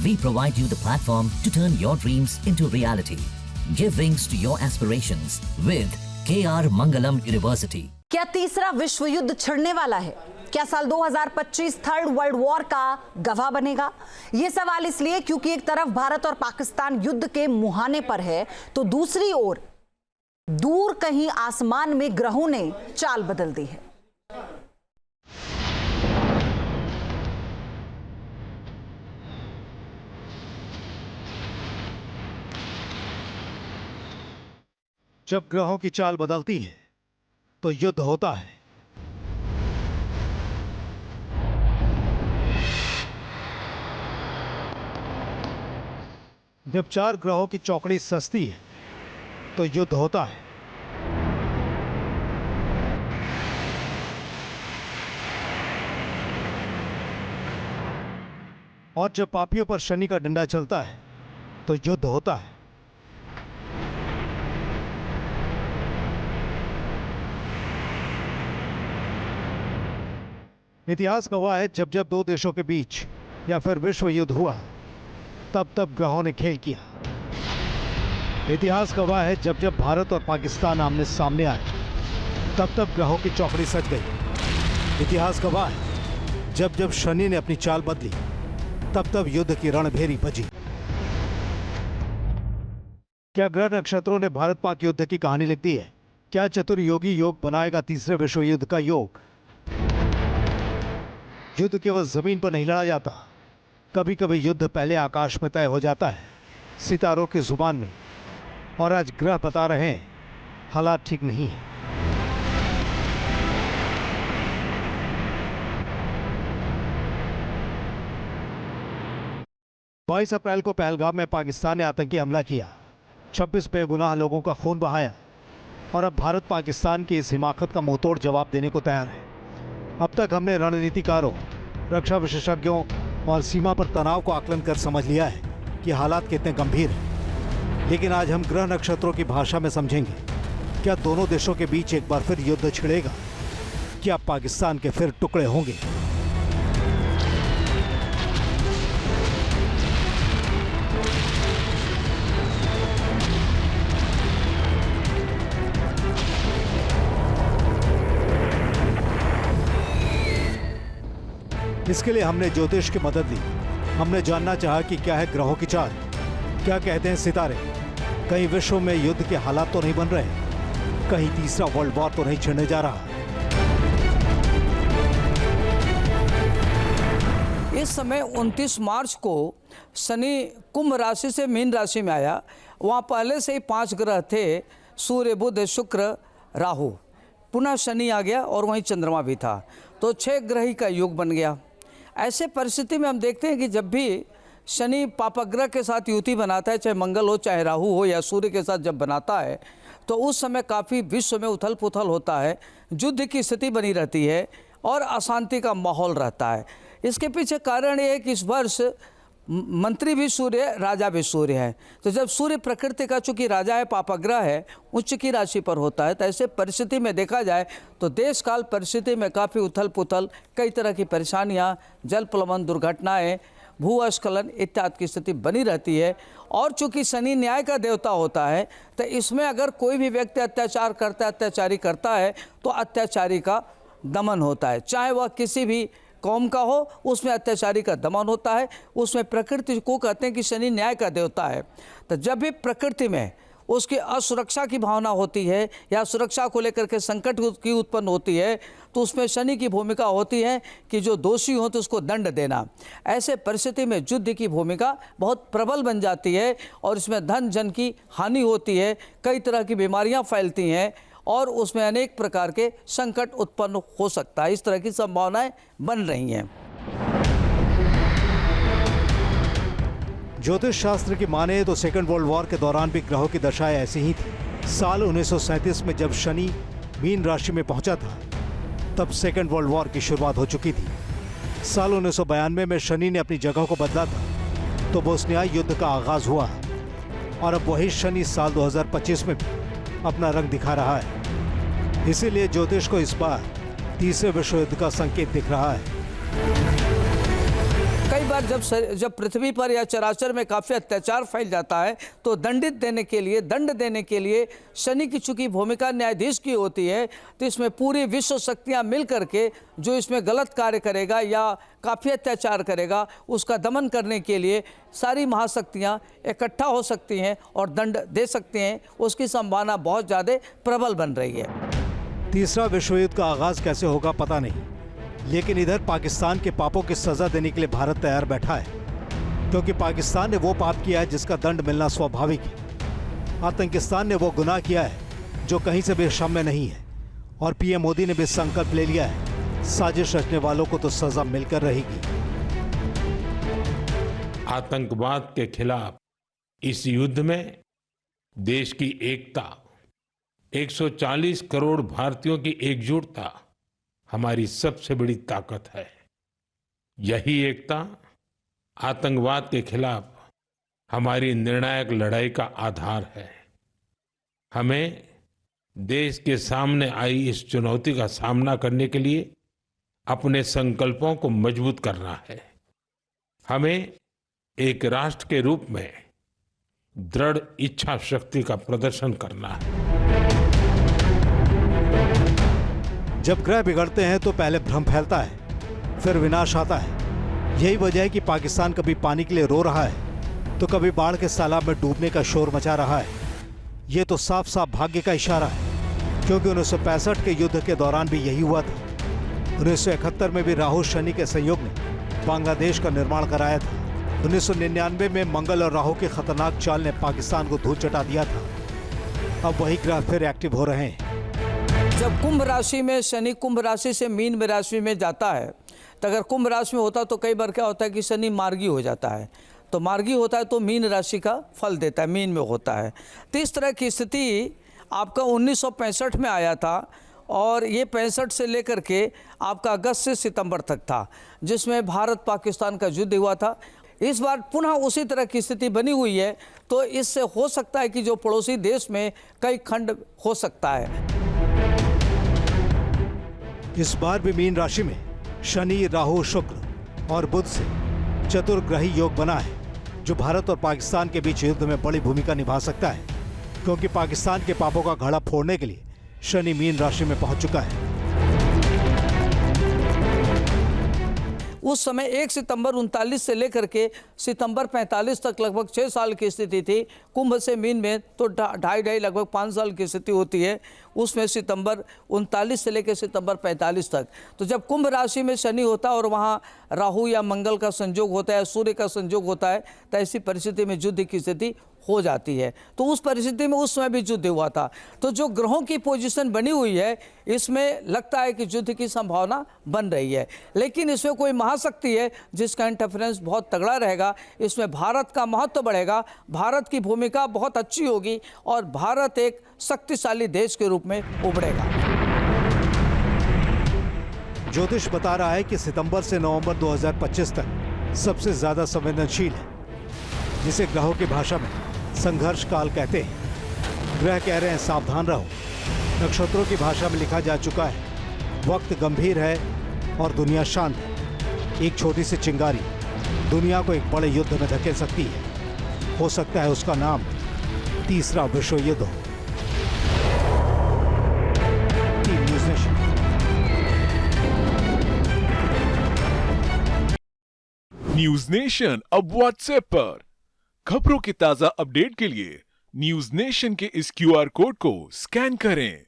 We provide you the platform to turn your dreams into reality. Give wings to your aspirations with KR Mangalam University. क्या तीसरा विश्व युद्ध छिड़ने वाला है? क्या साल 2025 थर्ड वर्ल्ड वॉर का गवाह बनेगा? ये सवाल इसलिए क्योंकि एक तरफ भारत और पाकिस्तान युद्ध के मुहाने पर है, तो दूसरी ओर दूर कहीं आसमान में ग्रहों ने चाल बदल दी है। जब ग्रहों की चाल बदलती है तो युद्ध होता है। जब चार ग्रहों की चौकड़ी सजती है तो युद्ध होता है। और जब पापियों पर शनि का डंडा चलता है तो युद्ध होता है। इतिहास गवाह है, जब जब दो देशों के बीच या फिर विश्व युद्ध हुआ तब तब ग्रहों ने खेल किया। इतिहास गवाह है, जब जब भारत और पाकिस्तान आमने सामने आए तब तब ग्रहों की चौकड़ी सज गई। इतिहास गवाह है, जब जब शनि ने अपनी चाल बदली तब तब युद्ध की रणभेरी बजी। क्या ग्रह नक्षत्रों ने भारत पाक युद्ध की कहानी लिख दी है? क्या चतुर्योगी योग बनाएगा तीसरे विश्व युद्ध का योग? युद्ध केवल जमीन पर नहीं लड़ा जाता, कभी कभी युद्ध पहले आकाश में तय हो जाता है, सितारों की जुबान में। और आज ग्रह बता रहे हैं हालात ठीक नहीं है। बाईस अप्रैल को पहलगाम में पाकिस्तान ने आतंकी हमला किया, 26 बेगुनाह लोगों का खून बहाया और अब भारत पाकिस्तान की इस हिमाकत का मुंहतोड़ जवाब देने को तैयार है। अब तक हमने रणनीतिकारों, रक्षा विशेषज्ञों और सीमा पर तनाव को आकलन कर समझ लिया है कि हालात कितने गंभीर हैं। लेकिन आज हम ग्रह नक्षत्रों की भाषा में समझेंगे, क्या दोनों देशों के बीच एक बार फिर युद्ध छिड़ेगा? क्या पाकिस्तान के फिर टुकड़े होंगे? इसके लिए हमने ज्योतिष की मदद ली। हमने जानना चाहा कि क्या है ग्रहों की चाल, क्या कहते हैं सितारे, कहीं विश्व में युद्ध के हालात तो नहीं बन रहे, कहीं तीसरा वर्ल्ड वॉर तो नहीं छिड़ने जा रहा। इस समय 29 मार्च को शनि कुंभ राशि से मीन राशि में आया। वहाँ पहले से ही 5 ग्रह थे, सूर्य, बुध, शुक्र, राहु। पुनः शनि आ गया और वहीं चंद्रमा भी था, तो 6 ग्रही का योग बन गया। ऐसे परिस्थिति में हम देखते हैं कि जब भी शनि पापग्रह के साथ युति बनाता है, चाहे मंगल हो चाहे राहु हो या सूर्य के साथ जब बनाता है, तो उस समय काफ़ी विश्व में उथल पुथल होता है, युद्ध की स्थिति बनी रहती है और अशांति का माहौल रहता है। इसके पीछे कारण ये है कि इस वर्ष मंत्री भी सूर्य, राजा भी सूर्य है। तो जब सूर्य प्रकृति का चूंकि राजा है, पापग्रह है, उच्च की राशि पर होता है, तो ऐसे परिस्थिति में देखा जाए तो देश काल परिस्थिति में काफ़ी उथल पुथल, कई तरह की परेशानियां, जल प्लवन, दुर्घटनाएं, भूस्खलन इत्यादि की स्थिति बनी रहती है। और चूंकि शनि न्याय का देवता होता है, तो इसमें अगर कोई भी व्यक्ति अत्याचार करता है, अत्याचारी करता है, तो अत्याचारी का दमन होता है, चाहे वह किसी भी कौम का हो, उसमें अत्याचारी का दमन होता है। उसमें प्रकृति को कहते हैं कि शनि न्याय का देवता है। तो जब भी प्रकृति में उसकी असुरक्षा की भावना होती है या सुरक्षा को लेकर के संकट की उत्पन्न होती है, तो उसमें शनि की भूमिका होती है कि जो दोषी हो तो उसको दंड देना। ऐसे परिस्थिति में युद्ध की भूमिका बहुत प्रबल बन जाती है और इसमें धन जन की हानि होती है, कई तरह की बीमारियां फैलती हैं और उसमें अनेक प्रकार के संकट उत्पन्न हो सकता है। इस तरह की संभावनाएं बन रही हैं। ज्योतिष शास्त्र की माने तो सेकंड वर्ल्ड वॉर के दौरान भी ग्रहों की दशाएं ऐसी ही थी। साल 1937 में जब शनि मीन राशि में पहुंचा था, तब सेकंड वर्ल्ड वॉर की शुरुआत हो चुकी थी। साल 1992 में शनि ने अपनी जगह को बदला था, तो बोस्नियाई युद्ध का आगाज हुआ और अब वही शनि साल 2025 में भी अपना रंग दिखा रहा है। इसीलिए ज्योतिष को इस बार तीसरे विश्व युद्ध का संकेत दिख रहा है। कई बार जब पृथ्वी पर या चराचर में काफ़ी अत्याचार फैल जाता है तो दंड देने के लिए शनि की चूंकि भूमिका न्यायाधीश की होती है, तो इसमें पूरी विश्व शक्तियां मिल करके जो इसमें गलत कार्य करेगा या काफ़ी अत्याचार करेगा उसका दमन करने के लिए सारी महाशक्तियां इकट्ठा हो सकती हैं और दंड दे सकती हैं। उसकी संभावना बहुत ज़्यादा प्रबल बन रही है। तीसरा विश्व युद्ध का आगाज कैसे होगा पता नहीं, लेकिन इधर पाकिस्तान के पापों की सजा देने के लिए भारत तैयार बैठा है, क्योंकि पाकिस्तान ने वो पाप किया है जिसका दंड मिलना स्वाभाविक है। आतंकिस्तान ने वो गुनाह किया है जो कहीं से भी क्षम्य नहीं है, और पीएम मोदी ने भी संकल्प ले लिया है साजिश रचने वालों को तो सजा मिलकर रहेगी। आतंकवाद के खिलाफ इस युद्ध में देश की एकता, 140 करोड़ भारतीयों की एकजुटता हमारी सबसे बड़ी ताकत है। यही एकता आतंकवाद के खिलाफ हमारी निर्णायक लड़ाई का आधार है। हमें देश के सामने आई इस चुनौती का सामना करने के लिए अपने संकल्पों को मजबूत करना है। हमें एक राष्ट्र के रूप में दृढ़ इच्छा शक्ति का प्रदर्शन करना है। जब ग्रह बिगड़ते हैं तो पहले भ्रम फैलता है, फिर विनाश आता है। यही वजह है कि पाकिस्तान कभी पानी के लिए रो रहा है तो कभी बाढ़ के सैलाब में डूबने का शोर मचा रहा है। ये तो साफ साफ भाग्य का इशारा है, क्योंकि 1965 के युद्ध के दौरान भी यही हुआ था। 1971 में भी राहु शनि के संयोग ने बांग्लादेश का निर्माण कराया था। 1999 में मंगल और राहु की खतरनाक चाल ने पाकिस्तान को धूल चटा दिया था। अब वही ग्रह फिर एक्टिव हो रहे हैं। जब कुंभ राशि में शनि कुंभ राशि से मीन राशि में जाता है, तो अगर कुंभ राशि में होता तो कई बार क्या होता है कि शनि मार्गी हो जाता है, तो मार्गी होता है तो मीन राशि का फल देता है, मीन में होता है। तो इस तरह की स्थिति आपका 1965 में आया था, और ये 65 से लेकर के आपका अगस्त से सितंबर तक था, जिसमें भारत पाकिस्तान का युद्ध हुआ था। इस बार पुनः उसी तरह की स्थिति बनी हुई है, तो इससे हो सकता है कि जो पड़ोसी देश में कई खंड हो सकता है। इस बार भी मीन राशि में शनि, राहु, शुक्र और बुध से चतुर्ग्रही योग बना है, जो भारत और पाकिस्तान के बीच युद्ध में बड़ी भूमिका निभा सकता है, क्योंकि पाकिस्तान के पापों का घड़ा फोड़ने के लिए शनि मीन राशि में पहुंच चुका है। उस समय 1 सितंबर 39 से लेकर के सितंबर 45 तक लगभग 6 साल की स्थिति थी। कुंभ से मीन में तो ढाई लगभग 5 साल की स्थिति होती है। उसमें सितंबर 39 से लेकर सितंबर 45 तक, तो जब कुंभ राशि में शनि होता है और वहाँ राहु या मंगल का संयोग होता है, सूर्य का संयोग होता है, तो ऐसी परिस्थिति में युद्ध की स्थिति हो जाती है। तो उस परिस्थिति में उस समय भी युद्ध हुआ था। तो जो ग्रहों की पोजीशन बनी हुई है, इसमें लगता है कि युद्ध की संभावना बन रही है, लेकिन इसमें कोई महाशक्ति है जिसका इंटरफेरेंस बहुत तगड़ा रहेगा। इसमें भारत का महत्व बढ़ेगा, भारत की भूमिका बहुत अच्छी होगी और भारत एक शक्तिशाली देश के रूप में उभरेगा। ज्योतिष बता रहा है कि सितंबर से नवंबर 2025 तक सबसे ज्यादा संवेदनशील है, जिसे ग्रहों की भाषा में संघर्ष काल कहते हैं। ग्रह कह रहे हैं सावधान रहो। नक्षत्रों की भाषा में लिखा जा चुका है वक्त गंभीर है और दुनिया शांत है। एक छोटी सी चिंगारी दुनिया को एक बड़े युद्ध में धकेल सकती है। हो सकता है उसका नाम तीसरा विश्व युद्ध हो। Team news nation. News nation अब व्हाट्सएप पर खबरों की ताजा अपडेट के लिए न्यूज नेशन के इस QR कोड को स्कैन करें।